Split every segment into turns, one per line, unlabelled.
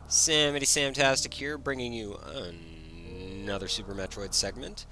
Samtastic here, bringing you another Super Metroid segment.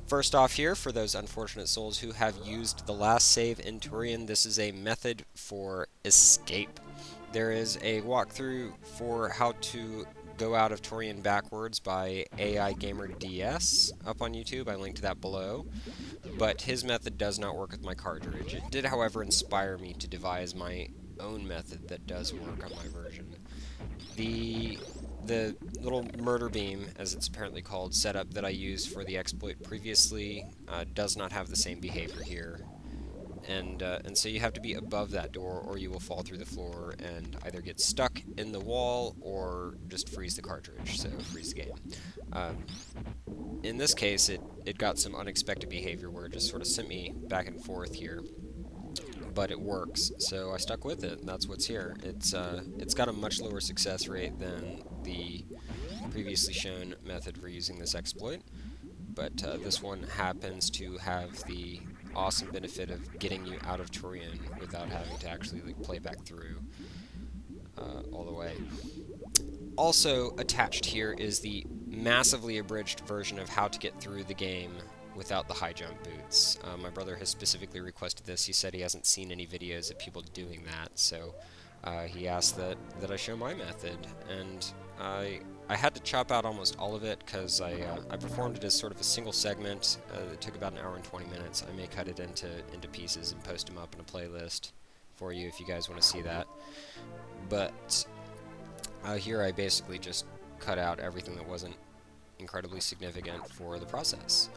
First off here, for those unfortunate souls who have used the last save in Tourian, this is a method for escape. There is a walkthrough for how to go out of Tourian backwards by AI Gamer DS up on YouTube. I linked that below. But his method does not work with my cartridge. It did, however, inspire me to devise my own method that does work on my version. The little murder beam, as it's apparently called, setup that I used for the exploit previously does not have the same behavior here. And so you have to be above that door or you will fall through the floor and either get stuck in the wall or just freeze the cartridge, so freeze the game. In this case, it got some unexpected behavior where it just sort of sent me back and forth here. But it works, so I stuck with it, and that's what's here. It's got a much lower success rate than the previously shown method for using this exploit, but this one happens to have the awesome benefit of getting you out of Tourian without having to actually play back through all the way. Also attached here is the massively abridged version of how to get through the game without the high jump boots. My brother has specifically requested this. He said he hasn't seen any videos of people doing that, so he asked that I show my method, and I had to chop out almost all of it because I performed it as sort of a single segment. It took about an hour and 20 minutes. I may cut it into pieces and post them up in a playlist for you if you guys want to see that. But here I basically just cut out everything that wasn't incredibly significant for the process.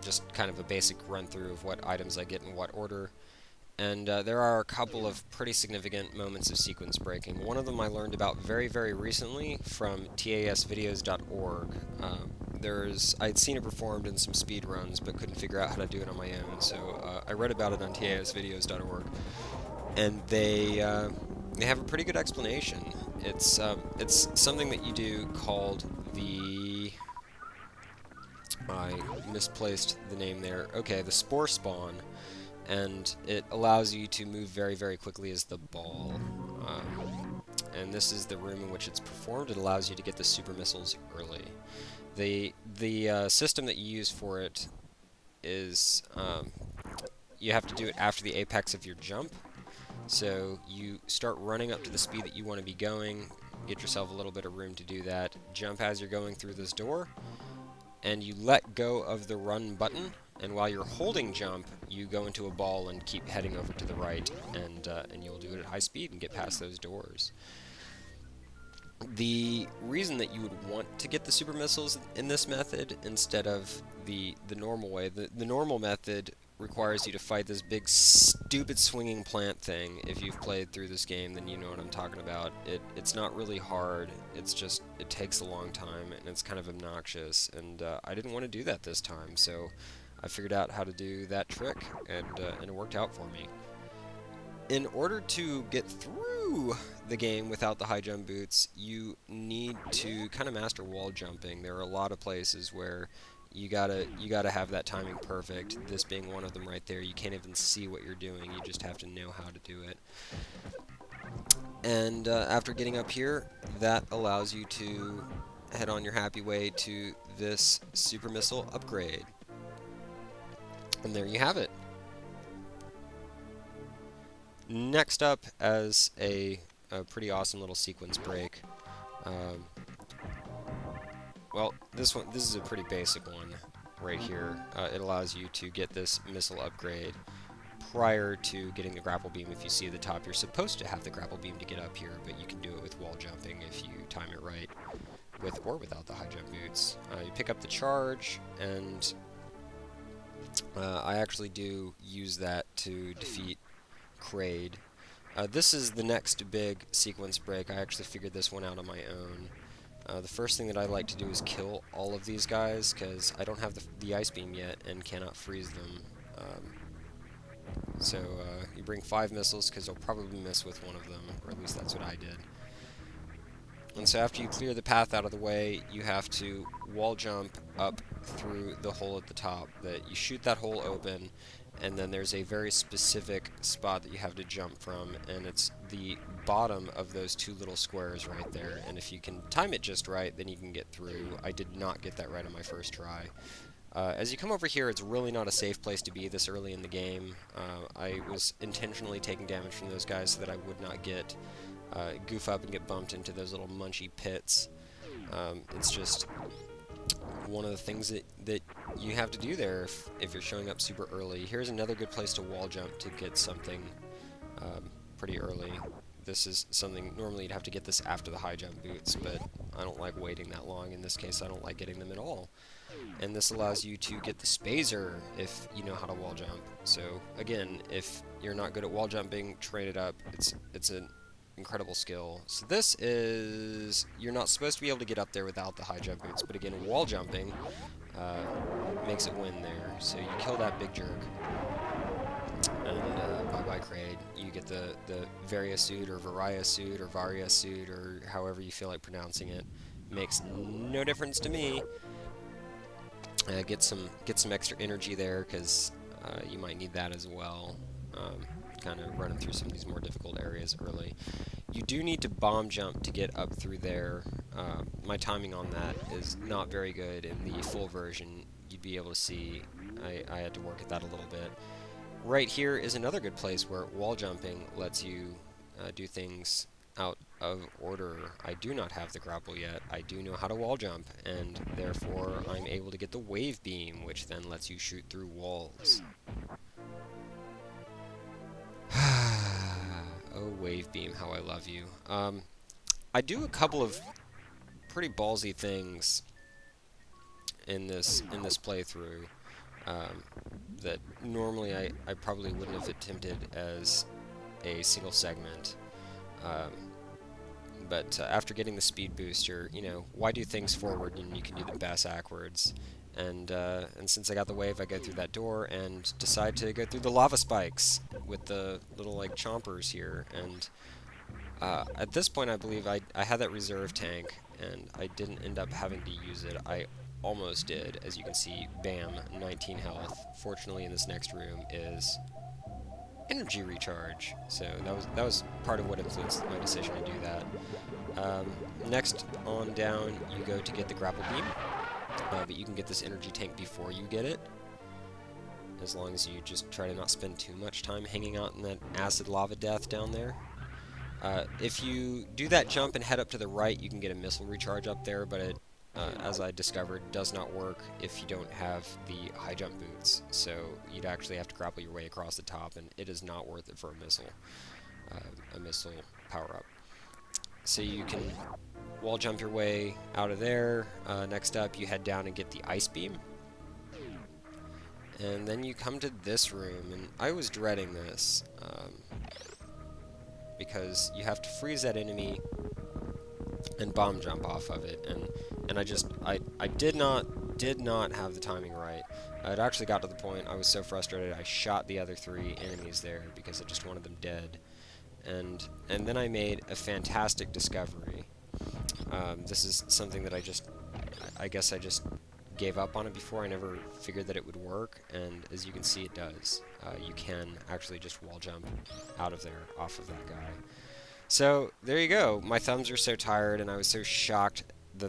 Just kind of a basic run-through of what items I get in what order. And there are a couple of pretty significant moments of sequence breaking. One of them I learned about very, very recently from tasvideos.org. I'd seen it performed in some speed runs, but couldn't figure out how to do it on my own, so I read about it on tasvideos.org. And they have a pretty good explanation. It's something that you do called the... I misplaced the name there. Okay, the Spore Spawn, and it allows you to move very, very quickly as the ball. And this is the room in which it's performed. It allows you to get the super missiles early. The system that you use for it is you have to do it after the apex of your jump. So you start running up to the speed that you want to be going, get yourself a little bit of room to do that, jump as you're going through this door, and you let go of the run button, and while you're holding jump, you go into a ball and keep heading over to the right, and you'll do it at high speed and get past those doors. The reason that you would want to get the super missiles in this method instead of the normal way, the normal method requires you to fight this big stupid swinging plant thing. If you've played through this game, then you know what I'm talking about. It's not really hard, it's just it takes a long time and it's kind of obnoxious, and I didn't want to do that this time, so I figured out how to do that trick, and it worked out for me. In order to get through the game without the high jump boots, you need to kind of master wall jumping. There are a lot of places where you gotta have that timing perfect, this being one of them right there. You can't even see what you're doing, you just have to know how to do it. And after getting up here, that allows you to head on your happy way to this super missile upgrade. And there you have it. Next up, as a pretty awesome little sequence break, well, this is a pretty basic one right here. It allows you to get this missile upgrade prior to getting the grapple beam. If you see at the top, you're supposed to have the grapple beam to get up here, but you can do it with wall jumping if you time it right, with or without the high jump boots. You pick up the charge, and I actually do use that to defeat Kraid. This is the next big sequence break. I actually figured this one out on my own. The first thing that I like to do is kill all of these guys, because I don't have the ice beam yet and cannot freeze them. So you bring 5 missiles, because you'll probably miss with one of them, or at least that's what I did. And so after you clear the path out of the way, you have to wall jump up through the hole at the top. That you shoot that hole open, and then there's a very specific spot that you have to jump from, and it's the bottom of those two little squares right there. And if you can time it just right, then you can get through. I did not get that right on my first try. As you come over here, it's really not a safe place to be this early in the game. I was intentionally taking damage from those guys so that I would not get goof up and get bumped into those little munchy pits. It's just one of the things that you have to do there if you're showing up super early. Here's another good place to wall jump to get something pretty early. This is something, normally you'd have to get this after the high jump boots, but I don't like waiting that long. In this case, I don't like getting them at all. And this allows you to get the spazer if you know how to wall jump. So again, if you're not good at wall jumping, train it up. It's an incredible skill. So this is, you're not supposed to be able to get up there without the high jump boots, but again, wall jumping makes it win there. So you kill that big jerk, and bye-bye Kraid. You get the Varia suit, or Varia suit, or Varia suit, or however you feel like pronouncing it. Makes no difference to me. Get some extra energy there, because you might need that as well. Kind of running through some of these more difficult areas early. You do need to bomb jump to get up through there. My timing on that is not very good. In the full version, you'd be able to see I had to work at that a little bit. Right here is another good place where wall jumping lets you do things out of order. I do not have the grapple yet. I do know how to wall jump, and therefore I'm able to get the wave beam, which then lets you shoot through walls. Oh, wave beam, how I love you. I do a couple of pretty ballsy things in this playthrough that normally I probably wouldn't have attempted as a single segment. But after getting the speed booster, you know, why do things forward when you can do them backwards? And since I got the wave, I go through that door and decide to go through the lava spikes with the little, like, chompers here. And at this point, I believe I had that reserve tank, and I didn't end up having to use it. I almost did. As you can see, bam, 19 health. Fortunately, in this next room is energy recharge. So that was part of what influenced my decision to do that. Next on down, you go to get the grapple beam. But you can get this energy tank before you get it, as long as you just try to not spend too much time hanging out in that acid lava death down there. If you do that jump and head up to the right, you can get a missile recharge up there, but it, as I discovered, does not work if you don't have the high jump boots. So you'd actually have to grapple your way across the top, and it is not worth it for a missile power-up. So you can wall jump your way out of there. Next up, you head down and get the ice beam. And then you come to this room, and I was dreading this, because you have to freeze that enemy and bomb jump off of it, and I did not have the timing right. It actually got to the point I was so frustrated I shot the other 3 enemies there because I just wanted them dead. And then I made a fantastic discovery. This is something that I guess I just gave up on it before. I never figured that it would work, and as you can see, it does. You can actually just wall jump out of there, off of that guy. So, there you go. My thumbs are so tired, and I was so shocked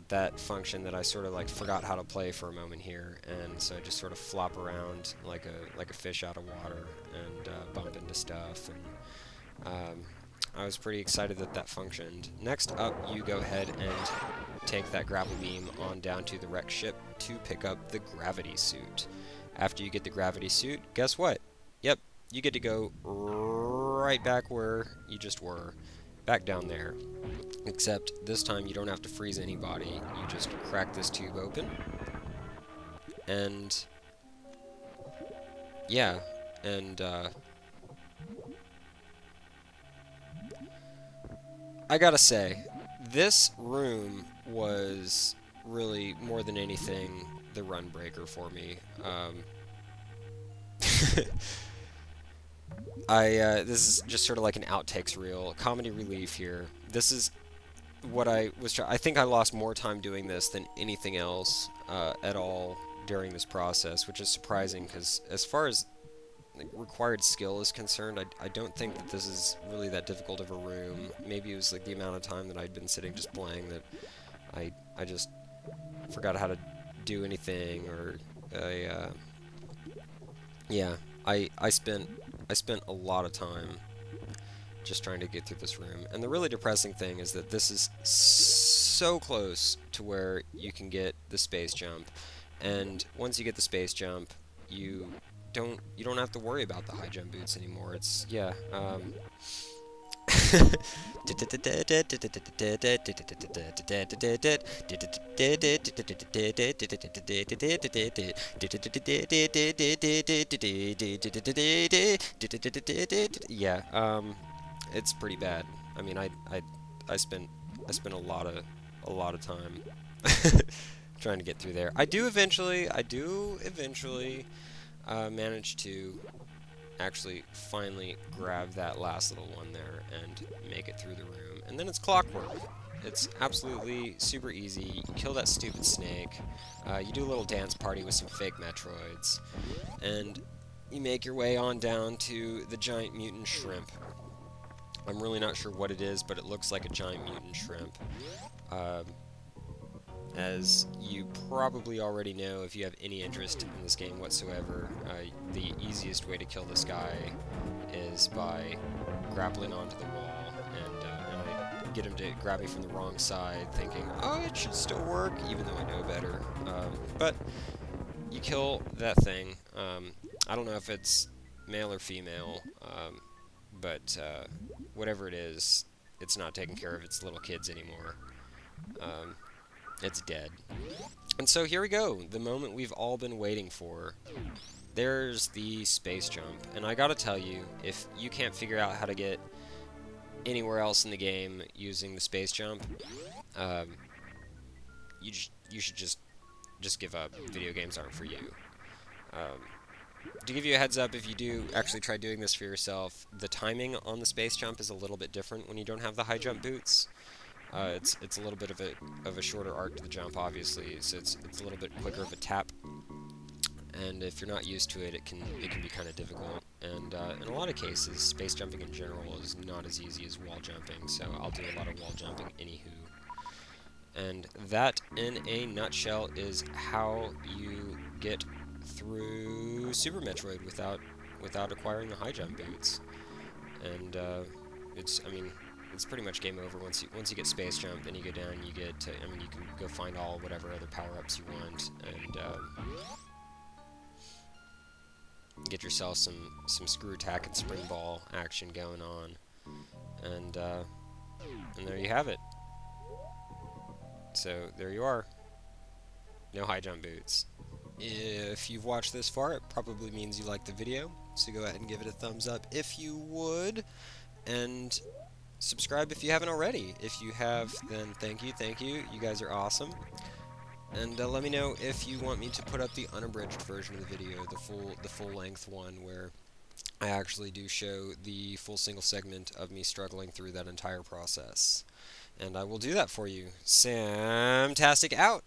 that function that I sort of like forgot how to play for a moment here, and so I just sort of flop around like a fish out of water and bump into stuff, and I was pretty excited that functioned. Next up, you go ahead and take that grapple beam on down to the wrecked ship to pick up the gravity suit. After you get the gravity suit, guess what? Yep, you get to go right back where you just were. Back down there. Except this time you don't have to freeze anybody. You just crack this tube open. And yeah, and I gotta say, this room was really, more than anything, the run breaker for me. This is just sort of like an outtakes reel, comedy relief here. This is what I was I think I lost more time doing this than anything else at all during this process, which is surprising, because as far as like, required skill is concerned, I don't think that this is really that difficult of a room. Maybe it was like the amount of time that I'd been sitting just playing that I just forgot how to do anything, or yeah, I spent a lot of time just trying to get through this room. And the really depressing thing is that this is so close to where you can get the space jump, and once you get the space jump, you don't have to worry about the high jump boots anymore. It's yeah. Yeah, it's pretty bad. I mean, I spent a lot of time trying to get through there. I do eventually manage to actually finally grab that last little one there and make it through the room. And then it's clockwork. It's absolutely super easy. You kill that stupid snake. You do a little dance party with some fake Metroids. And you make your way on down to the giant mutant shrimp. I'm really not sure what it is, but it looks like a giant mutant shrimp. As you probably already know, if you have any interest in this game whatsoever, the easiest way to kill this guy is by grappling onto the wall, and I get him to grab me from the wrong side, thinking, oh, it should still work, even though I know better. But you kill that thing. I don't know if it's male or female, but whatever it is, it's not taking care of its little kids anymore. It's dead. And so here we go, the moment we've all been waiting for. There's the space jump, and I gotta tell you, if you can't figure out how to get anywhere else in the game using the space jump, you should just give up. Video games aren't for you. To give you a heads up, if you do actually try doing this for yourself, the timing on the space jump is a little bit different when you don't have the high jump boots. It's a little bit of a shorter arc to the jump, obviously, so it's a little bit quicker of a tap. And if you're not used to it, it can be kind of difficult. And in a lot of cases, space jumping in general is not as easy as wall jumping. So I'll do a lot of wall jumping, anywho. And that, in a nutshell, is how you get through Super Metroid without acquiring the high jump boots. And it's pretty much game over once you get space jump. Then you go down, you get to, you can go find all whatever other power-ups you want, and get yourself some screw attack and spring ball action going on, and there you have it. So there you are. No high jump boots. If you've watched this far, it probably means you like the video, so go ahead and give it a thumbs up if you would, and subscribe if you haven't already. If you have, then thank you, you guys are awesome. And let me know if you want me to put up the unabridged version of the video, the full length one, where I actually do show the full single segment of me struggling through that entire process. And I will do that for you. Samtastic out!